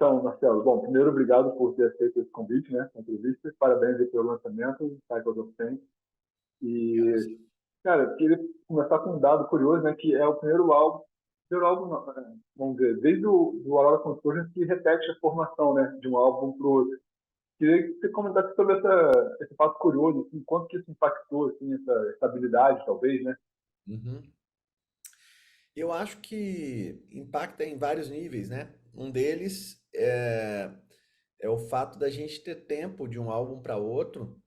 Então, Marcelo, bom, primeiro, obrigado por ter aceito esse convite, né, essa entrevista. Parabéns aí pelo lançamento, Cycles of Pain. E, cara, queria começar com um dado curioso, né, que é o primeiro álbum, não, vamos dizer, desde o Aurora Convergence que repete a formação, né, de um álbum para o outro. Queria que você comentasse sobre esse fato curioso, assim, quanto que isso impactou, assim, essa estabilidade, talvez, né? Uhum. Eu acho que impacta em vários níveis, né? Um deles é o fato da gente ter tempo de um álbum para outro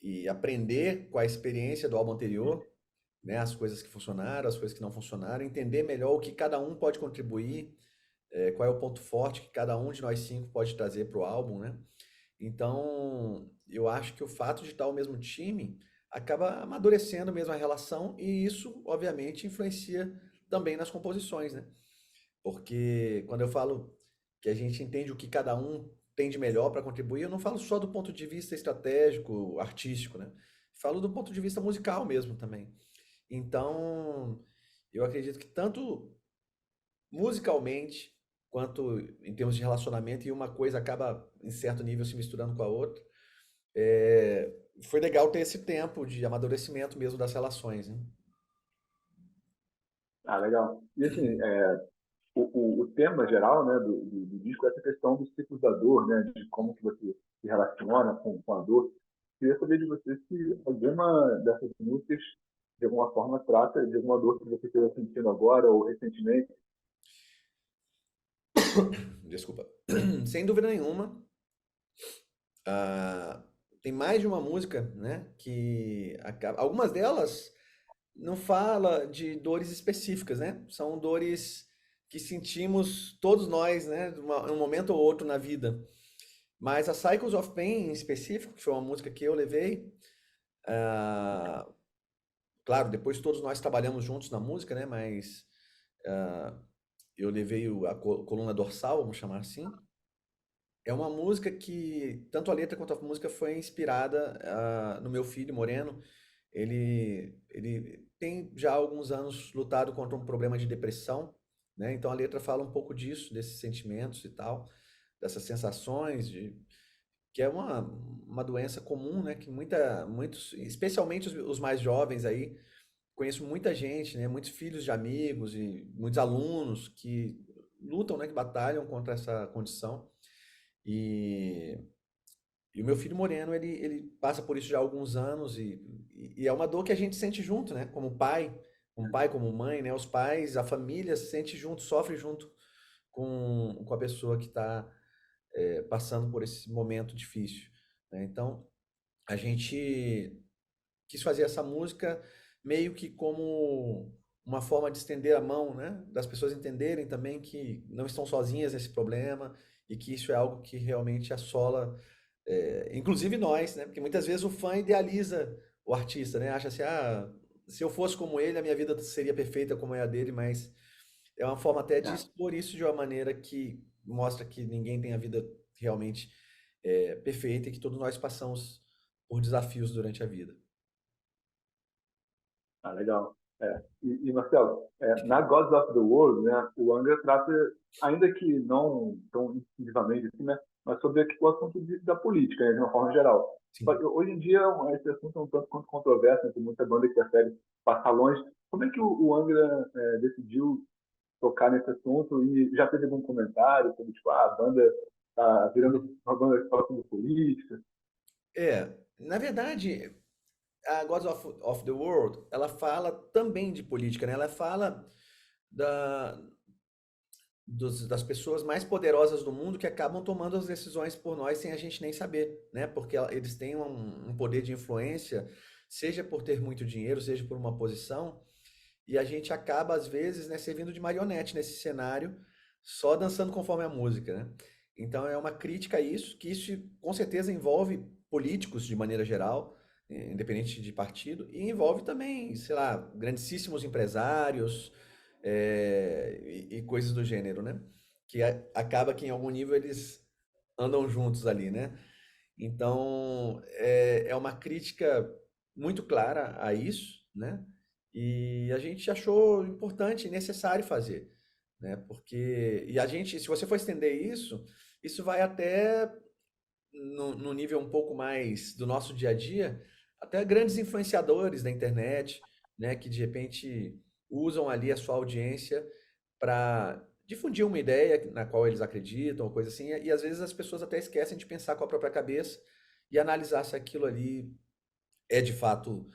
e aprender com a experiência do álbum anterior, né? As coisas que funcionaram, as coisas que não funcionaram, entender melhor o que cada um pode contribuir, qual é o ponto forte que cada um de nós cinco pode trazer para o álbum, né? Então, eu acho que o fato de estar o mesmo time acaba amadurecendo mesmo a relação e isso, obviamente, influencia também nas composições, né? Porque quando eu falo que a gente entende o que cada um tem de melhor para contribuir, eu não falo só do ponto de vista estratégico, artístico, né? Falo do ponto de vista musical mesmo também. Então, eu acredito que tanto musicalmente quanto em termos de relacionamento, e uma coisa acaba em certo nível se misturando com a outra, foi legal ter esse tempo de amadurecimento mesmo das relações, né? Ah, legal. E, assim, o tema geral, né, do disco é essa questão dos ciclos da dor, né, de como que você se relaciona com a dor. Queria saber de você se alguma dessas músicas, de alguma forma, trata de alguma dor que você esteja sentindo agora ou recentemente. Desculpa. Sem dúvida nenhuma, ah, tem mais de uma música, né, que acaba, algumas delas não fala de dores específicas, né? São dores que sentimos todos nós, né, um momento ou outro na vida. Mas a Cycles of Pain em específico, que foi uma música que eu levei, ah, claro, depois todos nós trabalhamos juntos na música, né? Mas ah, eu levei a coluna dorsal, vamos chamar assim. É uma música que, tanto a letra quanto a música, foi inspirada no meu filho Moreno. Ele tem já há alguns anos lutado contra um problema de depressão, né? Então a letra fala um pouco disso, desses sentimentos e tal, dessas sensações, que é uma doença comum, né? Que muitos, especialmente os mais jovens aí, conheço muita gente, né? Muitos filhos de amigos e muitos alunos que lutam, né? Que batalham contra essa condição. E, e o meu filho Moreno, ele passa por isso já há alguns anos e é uma dor que a gente sente junto, né? Como pai, como mãe, né? Os pais, a família se sente junto, sofre junto com a pessoa que está passando por esse momento difícil, né? Então, a gente quis fazer essa música meio que como uma forma de estender a mão, né? Das pessoas entenderem também que não estão sozinhas nesse problema e que isso é algo que realmente assola, inclusive nós, né? Porque muitas vezes o fã idealiza o artista, né? Acha assim, se eu fosse como ele, a minha vida seria perfeita como é a dele, mas é uma forma até de É. expor isso de uma maneira que mostra que ninguém tem a vida realmente perfeita e que todos nós passamos por desafios durante a vida. Ah, legal. Marcelo, na Gods of the World, né, o Angra trata, ainda que não tão incisivamente assim, né, mas sobre o assunto da política, né, de uma forma geral. Só Sim. que hoje em dia, esse assunto é um tanto quanto controverso, né, tem muita banda que prefere passar longe. Como é que o Angra decidiu tocar nesse assunto e já teve algum comentário sobre, tipo, a banda tá virando uma banda que fala sobre política? Na verdade, a of the World, ela fala também de política, né? Ela fala da, das pessoas mais poderosas do mundo que acabam tomando as decisões por nós sem a gente nem saber, né? Porque eles têm um poder de influência, seja por ter muito dinheiro, seja por uma posição, e a gente acaba, às vezes, né, servindo de marionete nesse cenário, só dançando conforme a música, né? Então é uma crítica a isso, que isso com certeza envolve políticos de maneira geral, independente de partido, e envolve também, sei lá, grandíssimos empresários, e coisas do gênero, né? Que acaba que em algum nível eles andam juntos ali, né? Então é uma crítica muito clara a isso, né? E a gente achou importante e necessário fazer. né? Porque, e a gente, se você for estender isso, isso vai até no nível um pouco mais do nosso dia a dia, até grandes influenciadores da internet, né, que de repente usam ali a sua audiência para difundir uma ideia na qual eles acreditam, ou coisa assim, e às vezes as pessoas até esquecem de pensar com a própria cabeça e analisar se aquilo ali é de fato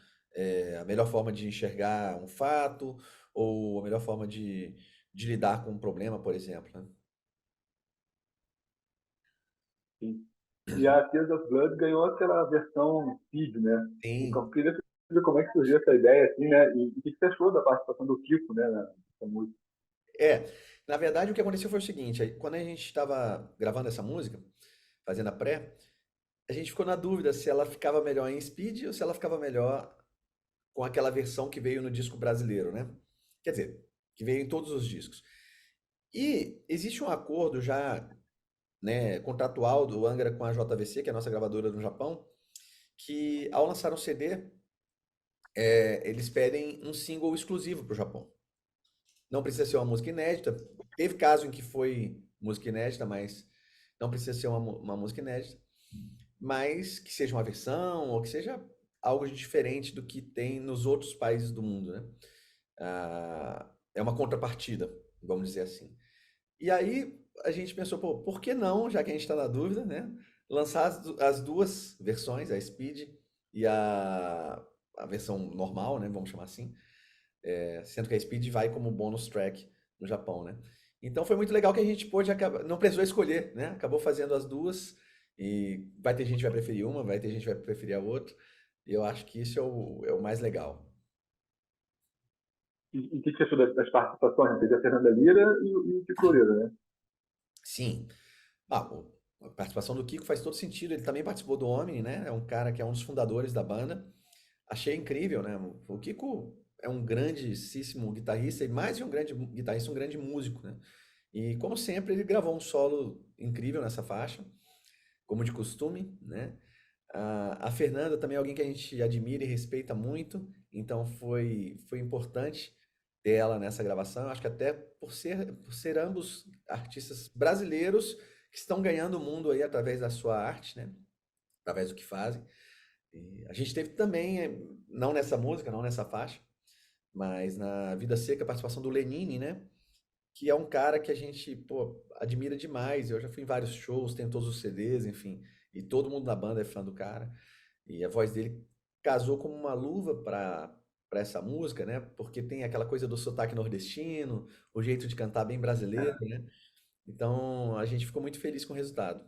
a melhor forma de enxergar um fato ou a melhor forma de lidar com um problema, por exemplo, né? Sim. E a Tears of Blood ganhou aquela versão Speed, né? Sim. Eu queria saber como é que surgiu essa ideia, assim, né? E o que você achou da participação do Kiko, né, nessa música? É, na verdade o que aconteceu foi o seguinte, quando a gente estava gravando essa música, fazendo a pré, a gente ficou na dúvida se ela ficava melhor em speed ou se ela ficava melhor com aquela versão que veio no disco brasileiro, né? Quer dizer, que veio em todos os discos. E existe um acordo já, né, contratual do Angra com a JVC, que é a nossa gravadora no Japão, que ao lançar um CD, eles pedem um single exclusivo para o Japão. Não precisa ser uma música inédita. Teve caso em que foi música inédita, mas não precisa ser uma música inédita. Mas que seja uma versão ou que seja algo diferente do que tem nos outros países do mundo, né? É uma contrapartida, vamos dizer assim. E aí a gente pensou, pô, por que não, já que a gente está na dúvida, né? Lançar as duas versões, a Speed e a versão normal, né? Vamos chamar assim. Sendo que a Speed vai como bônus track no Japão, né? Então foi muito legal que a gente pôde acabar, não precisou escolher, né? Acabou fazendo as duas e vai ter gente que vai preferir uma, vai ter gente que vai preferir a outra. E eu acho que isso é o mais legal. E o que você achou das participações? Né? Teve a Fernanda Lira e o Kiko Loureiro, né? Sim. Pô, a participação do Kiko faz todo sentido. Ele também participou do Omni, né? É um cara que é um dos fundadores da banda. Achei incrível, né? O Kiko é um grandíssimo guitarrista e mais de um grande guitarrista, um grande músico, né? E como sempre, ele gravou um solo incrível nessa faixa, como de costume, né? A Fernanda também é alguém que a gente admira e respeita muito, então foi importante ter ela nessa gravação. Acho que até por ser ambos artistas brasileiros que estão ganhando o mundo aí através da sua arte, né? Através do que fazem. E a gente teve também, não nessa música, não nessa faixa, mas na Vida Seca, a participação do Lenine, né? Que é um cara que a gente, pô, admira demais. Eu já fui em vários shows, tenho todos os CDs, enfim, e todo mundo da banda é fã do cara. E a voz dele casou como uma luva para essa música, né? Porque tem aquela coisa do sotaque nordestino, o jeito de cantar bem brasileiro, né? Então a gente ficou muito feliz com o resultado.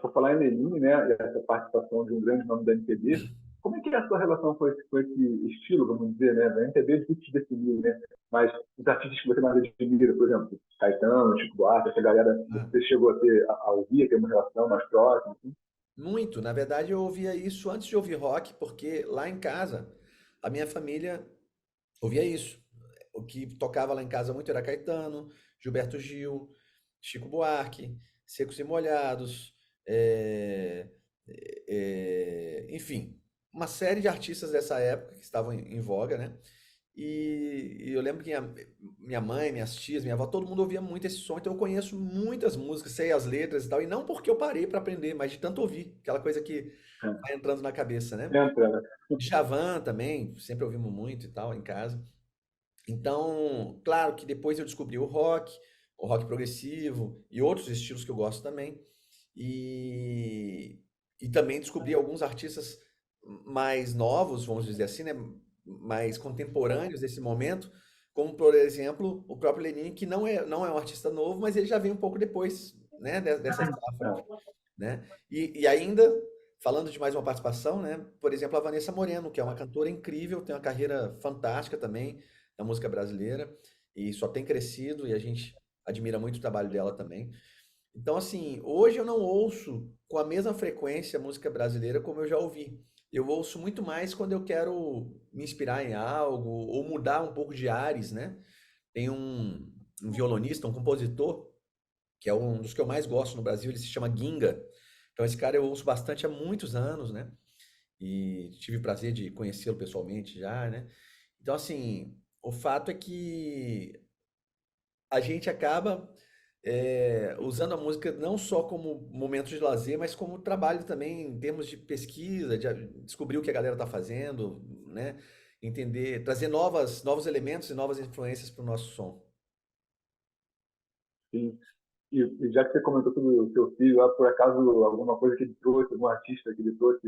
Por falar em Lenine, né, e essa participação de um grande nome da MPB, como é que é a sua relação com esse estilo, vamos dizer, né? Da MPB é difícil de definir, né? Mas os artistas que você mais admira, por exemplo, Caetano, Chico Buarque, essa galera, Ah, você chegou a ouvir, a ter uma relação mais próxima, assim? muito. Na verdade, eu ouvia isso antes de ouvir rock, porque lá em casa, a minha família ouvia isso. O que tocava lá em casa muito era Caetano, Gilberto Gil, Chico Buarque, Secos e Molhados, é, enfim, uma série de artistas dessa época que estavam em voga, né? E eu lembro que minha mãe, minhas tias, minha avó, todo mundo ouvia muito esse som, então eu conheço muitas músicas, sei as letras e tal, e não porque eu parei para aprender, mas de tanto ouvir, aquela coisa que vai entrando na cabeça, né? Entra, né? Djavan também, sempre ouvimos muito e tal, em casa. Então, claro que depois eu descobri o rock progressivo e outros estilos que eu gosto também. E, e também descobri alguns artistas mais novos, vamos dizer assim, né? Mais contemporâneos desse momento, como por exemplo o próprio Lenine, que não é um artista novo, mas ele já veio um pouco depois, né? Dessa safra, É. né? E ainda, falando de mais uma participação, né? Por exemplo, a Vanessa Moreno, que é uma cantora incrível, tem uma carreira fantástica também na música brasileira e só tem crescido e a gente admira muito o trabalho dela também. Então, assim, hoje eu não ouço com a mesma frequência música brasileira como eu já ouvi. Eu ouço muito mais quando eu quero me inspirar em algo ou mudar um pouco de ares, né? Tem um violonista, um compositor que é um dos que eu mais gosto no Brasil, ele se chama Ginga. Então esse cara eu ouço bastante há muitos anos, né? E tive o prazer de conhecê-lo pessoalmente já, né? Então assim, o fato é que a gente acaba usando a música não só como momento de lazer, mas como trabalho também em termos de pesquisa, de descobrir o que a galera está fazendo, né? Entender, trazer novos elementos e novas influências para o nosso som. Sim. E já que você comentou sobre o seu filho, lá, por acaso, alguma coisa que ele trouxe, algum artista que ele trouxe,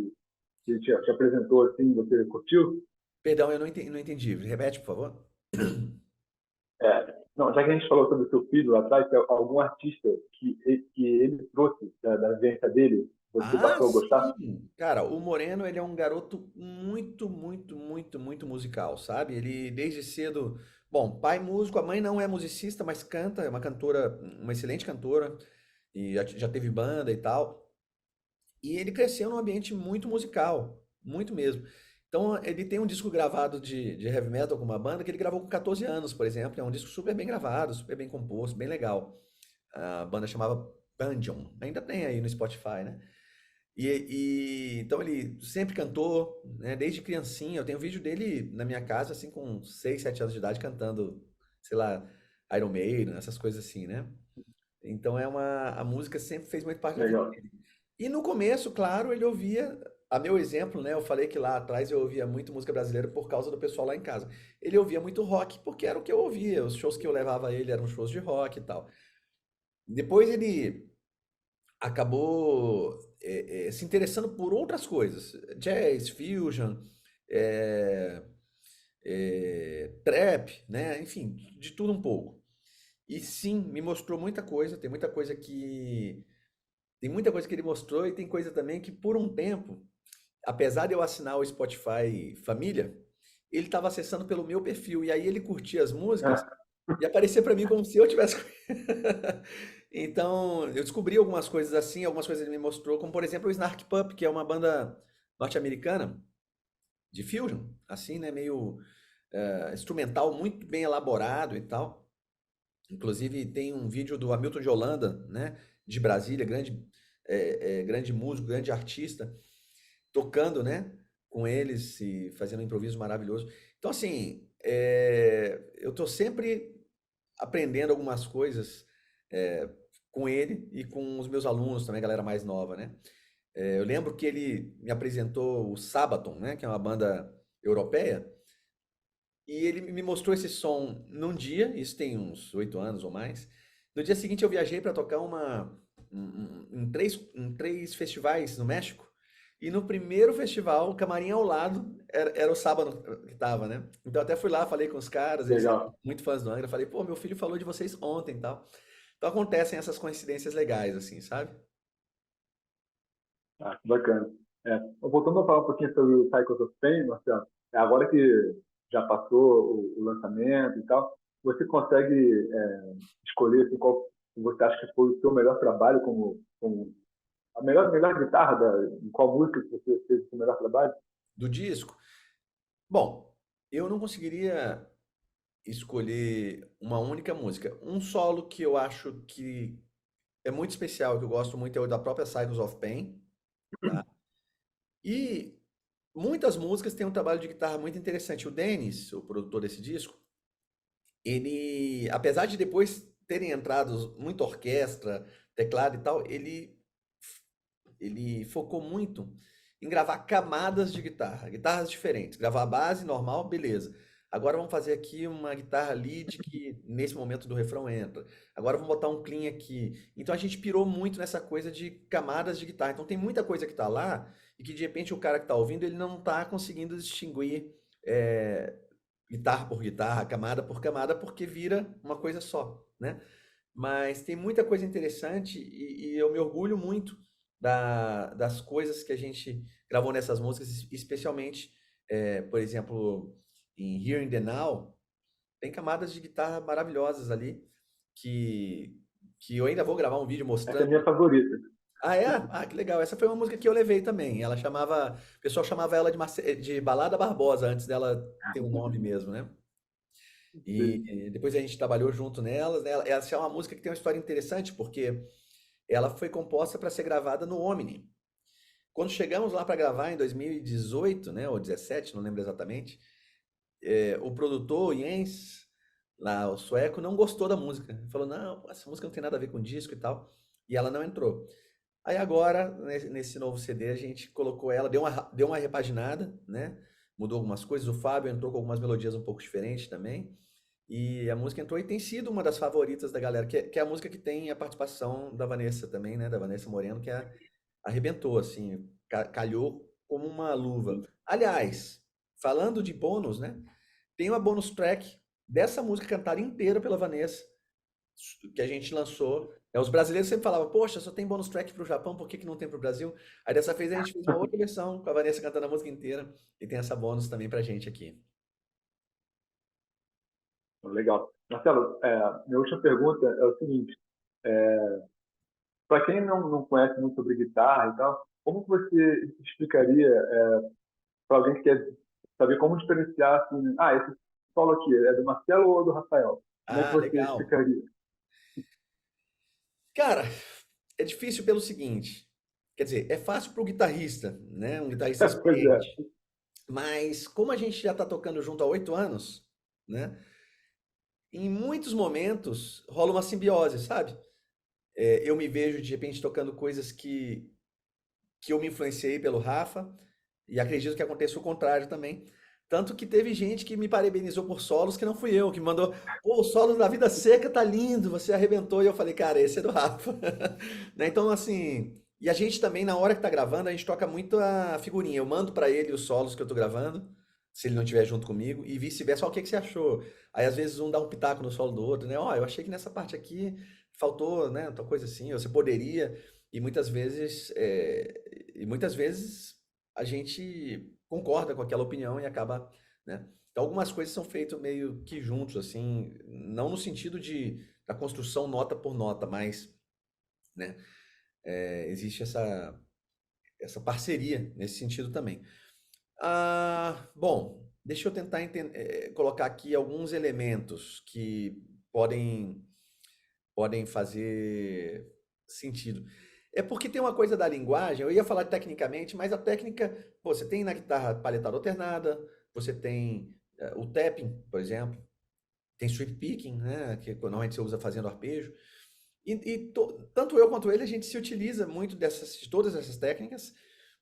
que ele te apresentou assim, você curtiu? Perdão, eu não entendi. Repete, por favor. Não, já que a gente falou sobre o seu filho lá atrás, tem algum artista que ele trouxe da vivência dele, você Ah, passou a gostar? sim! Cara, o Moreno, ele é um garoto muito, muito, muito, muito musical, sabe? Ele desde cedo, bom, pai músico, a mãe não é musicista, mas canta, é uma cantora, uma excelente cantora, e já teve banda e tal. E ele cresceu num ambiente muito musical, muito mesmo. Então, ele tem um disco gravado de heavy metal com uma banda que ele gravou com 14 anos, por exemplo. É um disco super bem gravado, super bem composto, bem legal. A banda chamava Banjon. Ainda tem aí no Spotify, né? Então ele sempre cantou, né? Desde criancinha. Eu tenho um vídeo dele na minha casa, assim, com 6, 7 anos de idade, cantando, sei lá, Iron Maiden, essas coisas assim, né? Então a música sempre fez muito parte da vida Legal. dele. E no começo, claro, ele ouvia, a meu exemplo, né? Eu falei que lá atrás eu ouvia muito música brasileira por causa do pessoal lá em casa. Ele ouvia muito rock porque era o que eu ouvia. Os shows que eu levava ele eram shows de rock e tal. Depois ele acabou se interessando por outras coisas, jazz, fusion, é, trap, né? Enfim, de tudo um pouco. E sim, me mostrou muita coisa. Tem muita coisa que ele mostrou e tem coisa também que por um tempo, apesar de eu assinar o Spotify Família, ele estava acessando pelo meu perfil e aí ele curtia as músicas Ah, e aparecia para mim como se eu tivesse. Então, eu descobri algumas coisas assim, algumas coisas ele me mostrou, como por exemplo o Snark Pup, que é uma banda norte-americana de fusion, assim, né, meio instrumental muito bem elaborado e tal. Inclusive tem um vídeo do Hamilton de Holanda, né, de Brasília, grande músico, grande artista, tocando, né, com eles e fazendo um improviso maravilhoso. Então, assim, eu tô sempre aprendendo algumas coisas é, com ele e com os meus alunos também, galera mais nova, né? Eu lembro que ele me apresentou o Sabaton, né, que é uma banda europeia, e ele me mostrou esse som num dia, isso tem uns 8 anos ou mais. No dia seguinte eu viajei para tocar em três festivais no México. E no primeiro festival, o camarim ao lado era o Sábado que tava, né? Então eu até fui lá, falei com os caras, eles eram legal. muito fãs do Angra. Falei, pô, meu filho falou de vocês ontem e tal. Então acontecem essas coincidências legais, assim, sabe? Ah, que bacana. Voltando a falar um pouquinho sobre o Cycles of Pain, Marcelo, agora que já passou o lançamento e tal, você consegue escolher assim, qual você acha que foi o seu melhor trabalho como a melhor guitarra em qual música que você fez o seu melhor trabalho? Do disco. Bom, eu não conseguiria escolher uma única música. Um solo que eu acho que é muito especial, que eu gosto muito, é o da própria Cycles of Pain, tá? E muitas músicas têm um trabalho de guitarra muito interessante. O Dennis, o produtor desse disco, ele, apesar de depois terem entrado muita orquestra, teclado e tal, ele focou muito em gravar camadas de guitarra, guitarras diferentes. Gravar a base normal, beleza. Agora vamos fazer aqui uma guitarra lead que nesse momento do refrão entra. Agora vamos botar um clean aqui. Então a gente pirou muito nessa coisa de camadas de guitarra. Então tem muita coisa que tá lá e que de repente o cara que tá ouvindo ele não tá conseguindo distinguir é, guitarra por guitarra, camada por camada, porque vira uma coisa só, né? Mas tem muita coisa interessante e eu me orgulho muito das coisas que a gente gravou nessas músicas, especialmente, por exemplo, em Here in the Now, tem camadas de guitarra maravilhosas ali que, que eu ainda vou gravar um vídeo Essa é a mostrando. minha favorita. Ah, é? Ah, que legal. Essa foi uma música que eu levei também. O pessoal chamava ela de Balada Barbosa, antes dela ter um nome mesmo, né? Sim. E depois a gente trabalhou junto nelas, né? Essa é uma música que tem uma história interessante, porque ela foi composta para ser gravada no Omni. Quando chegamos lá para gravar em 2018, né, ou 17, não lembro exatamente, o produtor, o Jens, lá, o sueco, não gostou da música. Ele falou, não, pô, essa música não tem nada a ver com disco e tal. E ela não entrou. Aí agora, nesse novo CD, a gente colocou ela, deu uma repaginada, né? Mudou algumas coisas. O Fábio entrou com algumas melodias um pouco diferentes também. E a música entrou e tem sido uma das favoritas da galera, que é a música que tem a participação da Vanessa também, né? Da Vanessa Moreno, arrebentou, assim, calhou como uma luva. Aliás, falando de bônus, né? Tem uma bonus track dessa música cantada inteira pela Vanessa, que a gente lançou. Os brasileiros sempre falavam, poxa, só tem bônus track pro Japão, por que que não tem pro Brasil? Aí dessa vez a gente fez uma outra versão com a Vanessa cantando a música inteira e tem essa bônus também pra gente aqui. Legal. Marcelo, minha última pergunta é o seguinte: para quem não conhece muito sobre guitarra e tal, como que você explicaria para alguém que quer saber como diferenciar assim, esse solo aqui é do Marcelo ou do Rafael? Como é que Ah, você legal. explicaria? Cara, é difícil pelo seguinte, quer dizer, é fácil pro guitarrista, né? Um guitarrista Pois é. experiente. Mas como a gente já tá tocando junto há 8 anos, né? Em muitos momentos rola uma simbiose, sabe? Eu me vejo de repente tocando coisas que eu me influenciei pelo Rafa, e acredito que aconteça o contrário também. Tanto que teve gente que me parabenizou por solos que não fui eu, que me mandou, pô, o solo da Vida Seca tá lindo, você arrebentou. E eu falei, cara, esse é do Rafa. Né? Então, assim, e a gente também, na hora que tá gravando, a gente toca muito a figurinha. Eu mando pra ele os solos que eu tô gravando, se ele não estiver junto comigo, e vice-versa, ó, o que que você achou? Aí, às vezes, um dá um pitaco no solo do outro, né? Ó, eu achei que nessa parte aqui faltou, né, tal coisa assim, ou você poderia. E muitas vezes a gente concorda com aquela opinião e acaba, né? Então algumas coisas são feitas meio que juntos, assim, não no sentido da construção nota por nota, mas, né, existe essa parceria nesse sentido também. Bom, deixa eu tentar colocar aqui alguns elementos que podem podem fazer sentido. É porque tem uma coisa da linguagem, eu ia falar tecnicamente, mas a técnica, pô, você tem na guitarra paletada alternada, você tem o tapping, por exemplo, tem sweep picking, né, que normalmente você usa fazendo arpejo. Tanto eu quanto ele, a gente se utiliza muito de todas essas técnicas,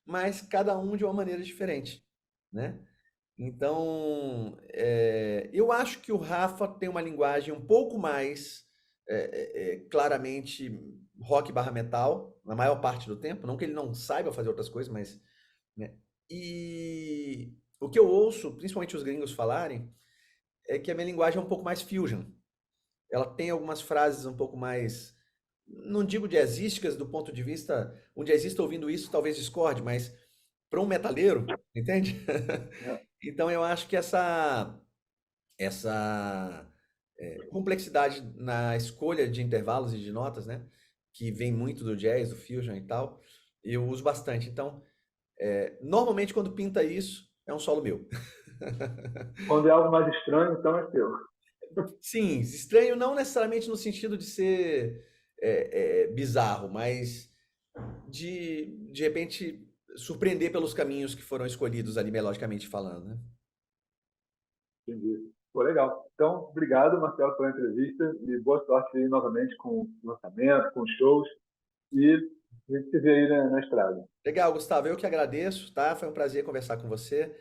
mas cada um de uma maneira diferente, né? Então, eu acho que o Rafa tem uma linguagem um pouco mais claramente rock barra metal, na maior parte do tempo. Não que ele não saiba fazer outras coisas, mas. Né? E o que eu ouço, principalmente os gringos falarem, é que a minha linguagem é um pouco mais fusion. Ela tem algumas frases um pouco mais. Não digo jazzísticas do ponto de vista. Um jazzista ouvindo isso talvez discorde, mas para um metaleiro, entende? Então eu acho que essa complexidade na escolha de intervalos e de notas, né? Que vem muito do jazz, do fusion e tal, eu uso bastante. Então, normalmente quando pinta isso, é um solo meu. Quando é algo mais estranho, então é seu. Sim, estranho não necessariamente no sentido de ser bizarro, mas de repente surpreender pelos caminhos que foram escolhidos ali melodicamente falando, né? Entendi. Pô, legal. Então, obrigado, Marcelo, pela entrevista e boa sorte aí novamente com o lançamento, com os shows e a gente se vê aí na estrada. Legal, Gustavo, eu que agradeço, tá? Foi um prazer conversar com você.